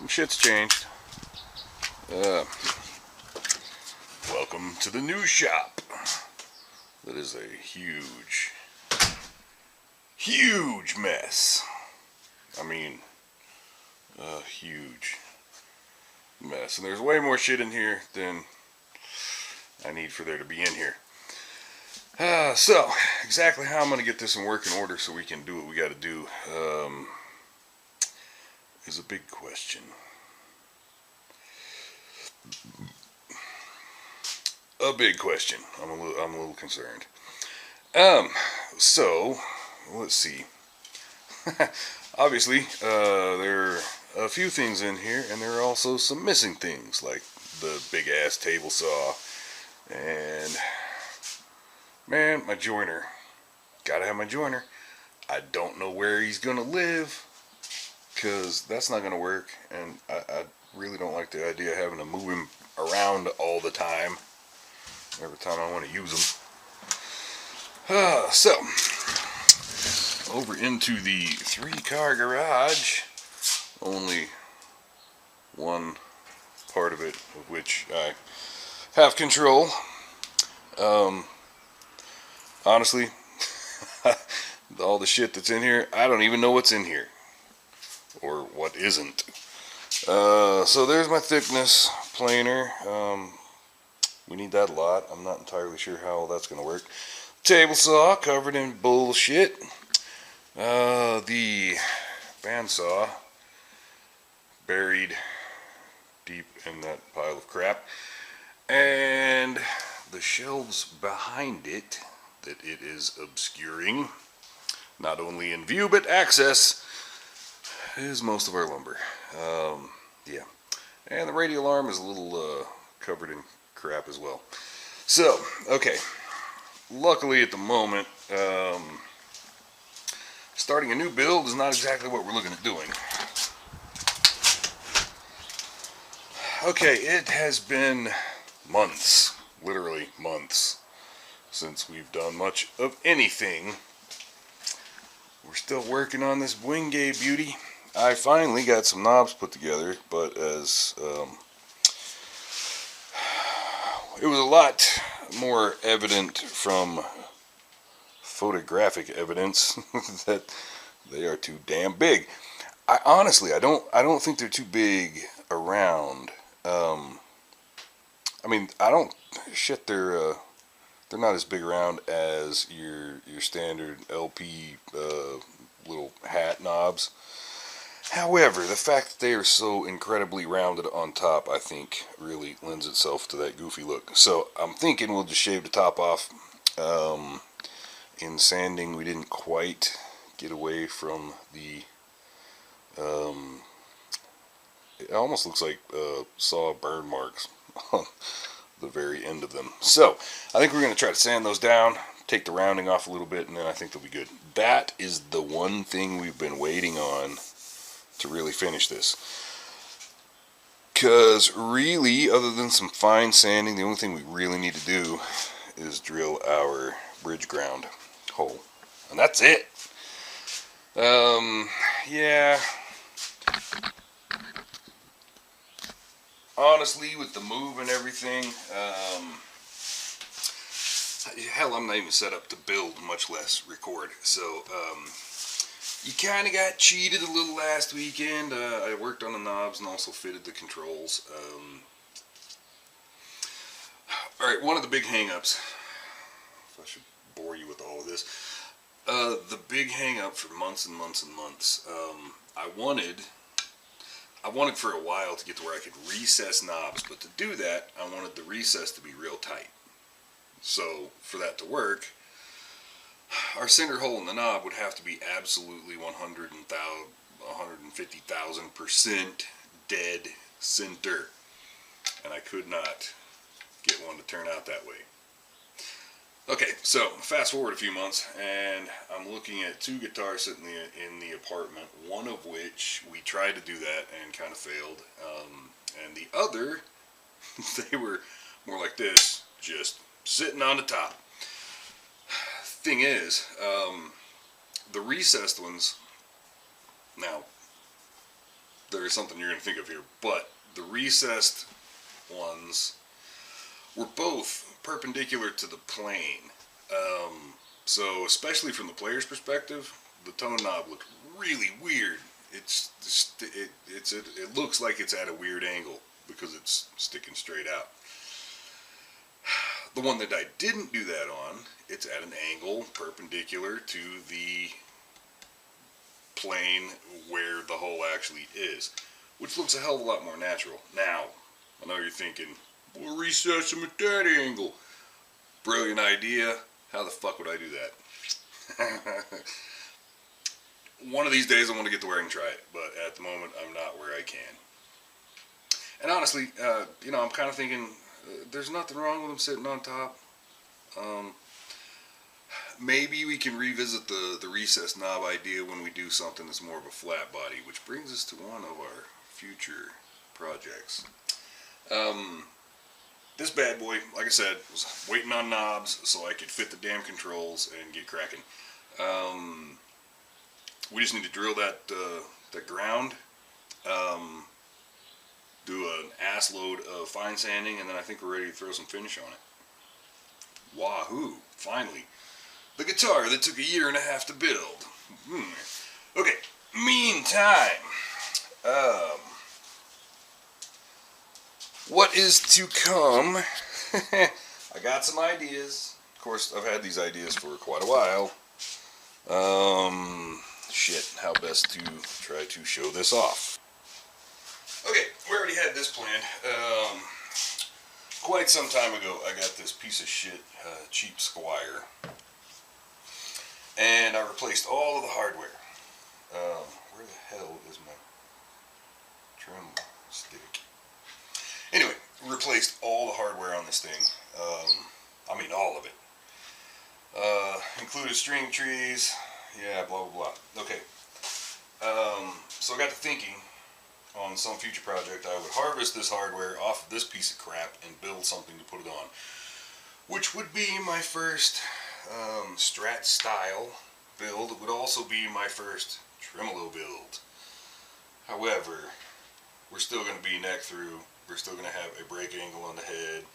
Some shit's changed. Welcome to the new shop. That is a huge, huge mess. I mean, a huge mess. And there's way more shit in here than I need for there to be in here. So, exactly how I'm going to get this in working order so we can do what we got to do is a big question. A big question. I'm a little concerned. So, let's see. Obviously, there are a few things in here, and there are also some missing things, like the big ass table saw, and man, my joiner. Gotta have my joiner. I don't know where he's gonna live, because that's not gonna work, and I really don't like the idea of having to move him around all the time, every time I want to use him. So, over into the 3-car garage, only one part of it of which I have control. Honestly, all the shit that's in here, I don't even know what's in here, or what isn't. So there's my thickness planer. We need that a lot. I'm not entirely sure how that's going to work. Table saw covered in bullshit. The bandsaw buried deep in that pile of crap. And the shelves behind it that it is obscuring, not only in view but access, is most of our lumber. Yeah. And the radio alarm is a little covered in crap as well. So, okay. Luckily at the moment, starting a new build is not exactly what we're looking at doing. Okay, it has been months, literally months, since we've done much of anything. We're still working on this Wingate beauty. I finally got some knobs put together, but as it was a lot more evident from photographic evidence that they are too damn big. Honestly, I don't think they're too big around. I mean, they're not as big around as your standard LP little hat knobs. However, the fact that they are so incredibly rounded on top, I think, really lends itself to that goofy look. So I'm thinking we'll just shave the top off. In sanding, we didn't quite get away from the... it almost looks like saw burn marks on the very end of them. So I think we're going to try to sand those down, take the rounding off a little bit, and then I think they'll be good. That is the one thing we've been waiting on to really finish this. Because really, other than some fine sanding, the only thing we really need to do is drill our bridge ground hole. And that's it. Yeah. Honestly, with the move and everything, hell, I'm not even set up to build, much less record. So, you kind of got cheated a little last weekend. I worked on the knobs and also fitted the controls. Alright, one of the big hang-ups, if I should bore you with all of this, the big hang-up for months and months and months, I wanted for a while to get to where I could recess knobs, but to do that, I wanted the recess to be real tight. So, for that to work, our center hole in the knob would have to be absolutely 150,000% dead center. And I could not get one to turn out that way. Okay, so fast forward a few months, and I'm looking at 2 guitars sitting in the apartment, one of which we tried to do that and kind of failed. And the other, they were more like this, just sitting on the top. Thing is, the recessed ones, now, there is something you're going to think of here, but the recessed ones were both perpendicular to the plane. So especially from the player's perspective, the tone knob looked really weird. It looks like it's at a weird angle because it's sticking straight out. The one that I didn't do that on, it's at an angle perpendicular to the plane where the hole actually is, which looks a hell of a lot more natural. Now, I know you're thinking, we'll recess them at that angle. Brilliant idea. How the fuck would I do that? One of these days I want to get to where I can try it, but at the moment I'm not where I can. And honestly, I'm kind of thinking there's nothing wrong with them sitting on top. Maybe we can revisit the recessed knob idea when we do something that's more of a flat body, which brings us to one of our future projects. This bad boy, like I said, was waiting on knobs so I could fit the damn controls and get cracking. We just need to drill that ground, do an ass load of fine sanding, and then I think we're ready to throw some finish on it. Wahoo! Finally, the guitar that took 1.5 years to build. Okay. Meantime, what is to come? I got some ideas. Of course, I've had these ideas for quite a while. Shit, how best to try to show this off. Okay, we already had this planned. Quite some time ago, I got this piece of shit cheap Squier, and I replaced all of the hardware. Where the hell is my trim stick? Anyway, replaced all the hardware on this thing. I mean, all of it. Included string trees. Yeah, blah, blah, blah. Okay. So I got to thinking on some future project I would harvest this hardware off of this piece of crap and build something to put it on. Which would be my first Strat style build. It would also be my first tremolo build. However, we're still going to be neck through. We're still going to have a break angle on the head.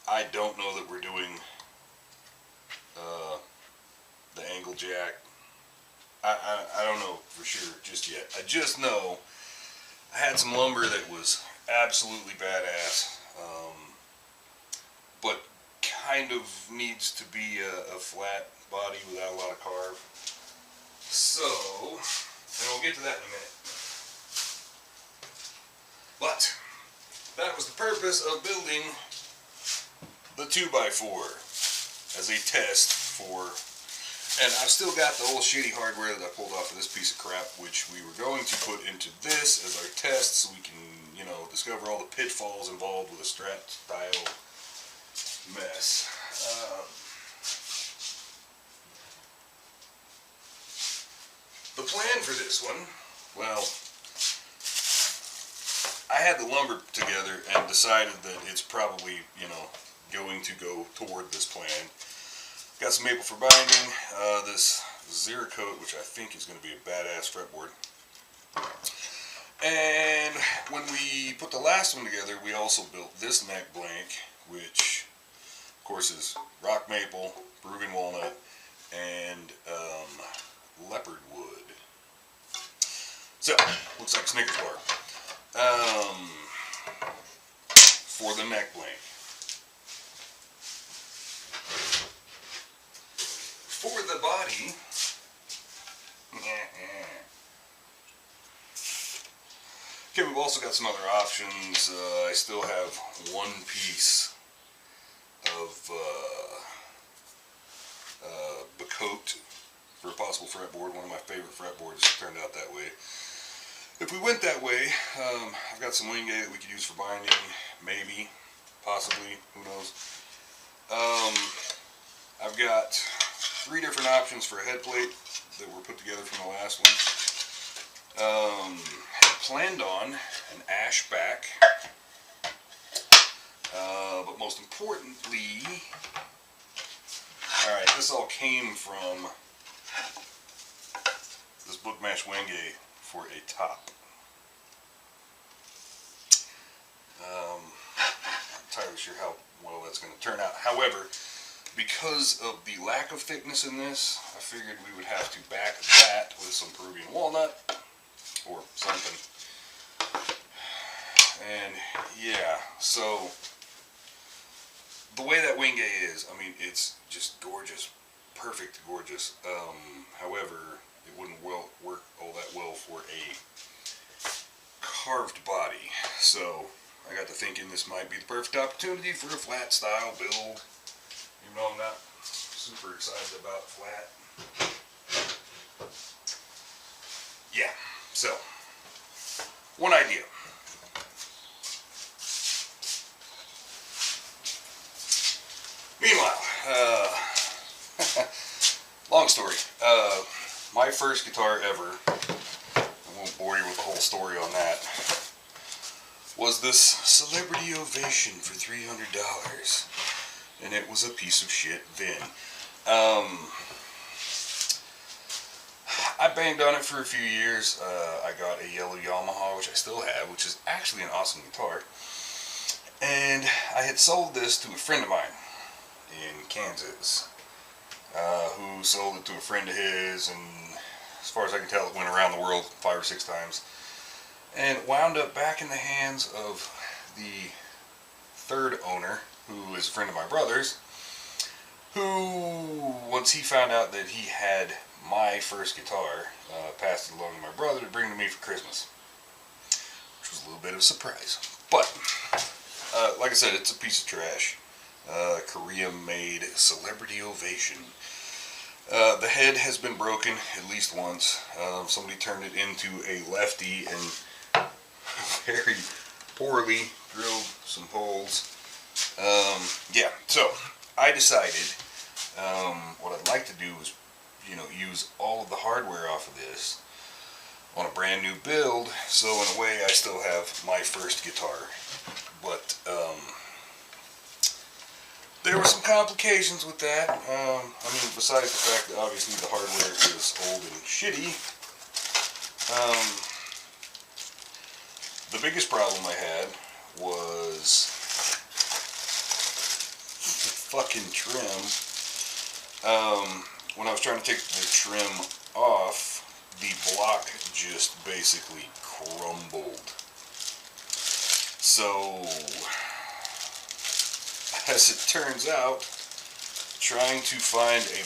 I don't know that we're doing the angle jack. I don't know for sure just yet. I just know I had some lumber that was absolutely badass, but kind of needs to be a flat body without a lot of carve. So, and we'll get to that in a minute. But that was the purpose of building the 2x4 as a test for, and I've still got the old shitty hardware that I pulled off of this piece of crap, which we were going to put into this as our test so we can, discover all the pitfalls involved with a Strat style mess. The plan for this one, well, I had the lumber together and decided that it's probably, going to go toward this plan. Got some maple for binding, this Zerakote, which I think is going to be a badass fretboard. And when we put the last one together, we also built this neck blank, which, of course, is rock maple, Peruvian walnut, and leopard wood. So, looks like a Snickers bar. For the neck blank. For the body, okay, we've also got some other options. I still have one piece of Bacote for a possible fretboard. One of my favorite fretboards turned out that way. If we went that way, I've got some Wingate that we could use for binding, maybe, possibly, who knows. I've got 3 different options for a head plate that were put together from the last one. Had planned on an ash back, but most importantly, alright, this all came from this Bookmatch Wenge for a top. I'm not entirely sure how well that's going to turn out. However, because of the lack of thickness in this, I figured we would have to back that with some Peruvian walnut or something. And yeah, so the way that wingay is, I mean, it's just gorgeous, perfect gorgeous. However, it wouldn't work all that well for a carved body. So I got to thinking this might be the perfect opportunity for a flat style build. Even though I'm not super excited about flat. Yeah, so one idea. Meanwhile, long story. My first guitar ever, I won't bore you with the whole story on that, was this Celebrity Ovation for $300. And it was a piece of shit then. I banged on it for a few years. I got a yellow Yamaha, which I still have, which is actually an awesome guitar. And I had sold this to a friend of mine in Kansas, who sold it to a friend of his, and as far as I can tell, it went around the world 5 or 6 times. And wound up back in the hands of the third owner, who is a friend of my brother's, who, once he found out that he had my first guitar, passed it along to my brother to bring to me for Christmas, which was a little bit of a surprise. But, like I said, it's a piece of trash. Korea-made Celebrity Ovation. The head has been broken at least once. Somebody turned it into a lefty and very poorly drilled some holes. Yeah, so I decided what I'd like to do is, use all of the hardware off of this on a brand new build, so in a way I still have my first guitar. But there were some complications with that. I mean, besides the fact that obviously the hardware is old and shitty, the biggest problem I had was fucking trim. When I was trying to take the trim off, the block just basically crumbled. So, as it turns out, trying to find a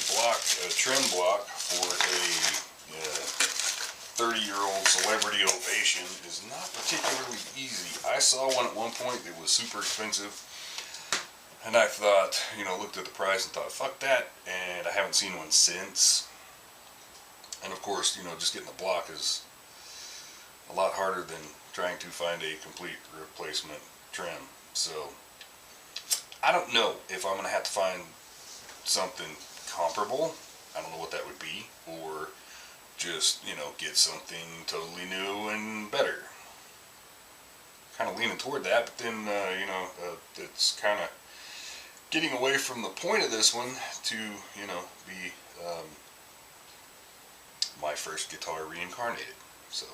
trim block for a 30-year-old Celebrity Ovation is not particularly easy. I saw one at one point that was super expensive, and I thought, looked at the price and thought, fuck that, and I haven't seen one since. And of course, just getting the block is a lot harder than trying to find a complete replacement trim. So, I don't know if I'm going to have to find something comparable. I don't know what that would be, or just, get something totally new and better. Kind of leaning toward that, but then, it's kind of getting away from the point of this one to, be my first guitar reincarnated. So,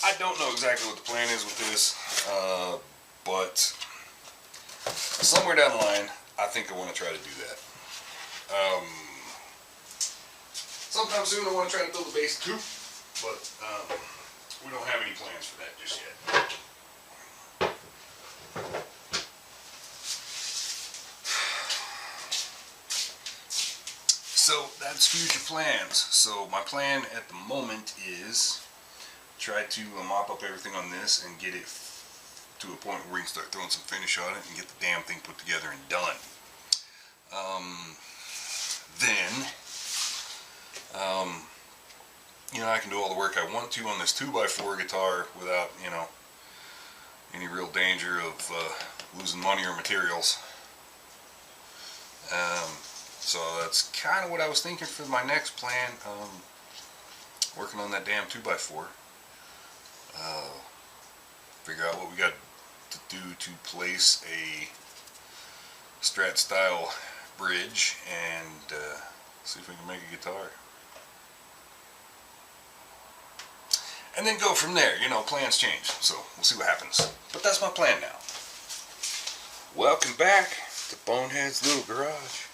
I don't know exactly what the plan is with this, but somewhere down the line, I think I want to try to do that. Sometime soon I want to try to build a bass too, but we don't have any plans for that just yet. So that's future plans. So my plan at the moment is try to mop up everything on this and get it to a point where we can start throwing some finish on it and get the damn thing put together and done. I can do all the work I want to on this 2x4 guitar without, any real danger of losing money or materials. So that's kind of what I was thinking for my next plan. Working on that damn 2x4. Figure out what we got to do to place a Strat style bridge and see if we can make a guitar. and then go from there. You know, plans change, so we'll see what happens. But that's my plan now. Welcome back to Bonehead's Little Garage.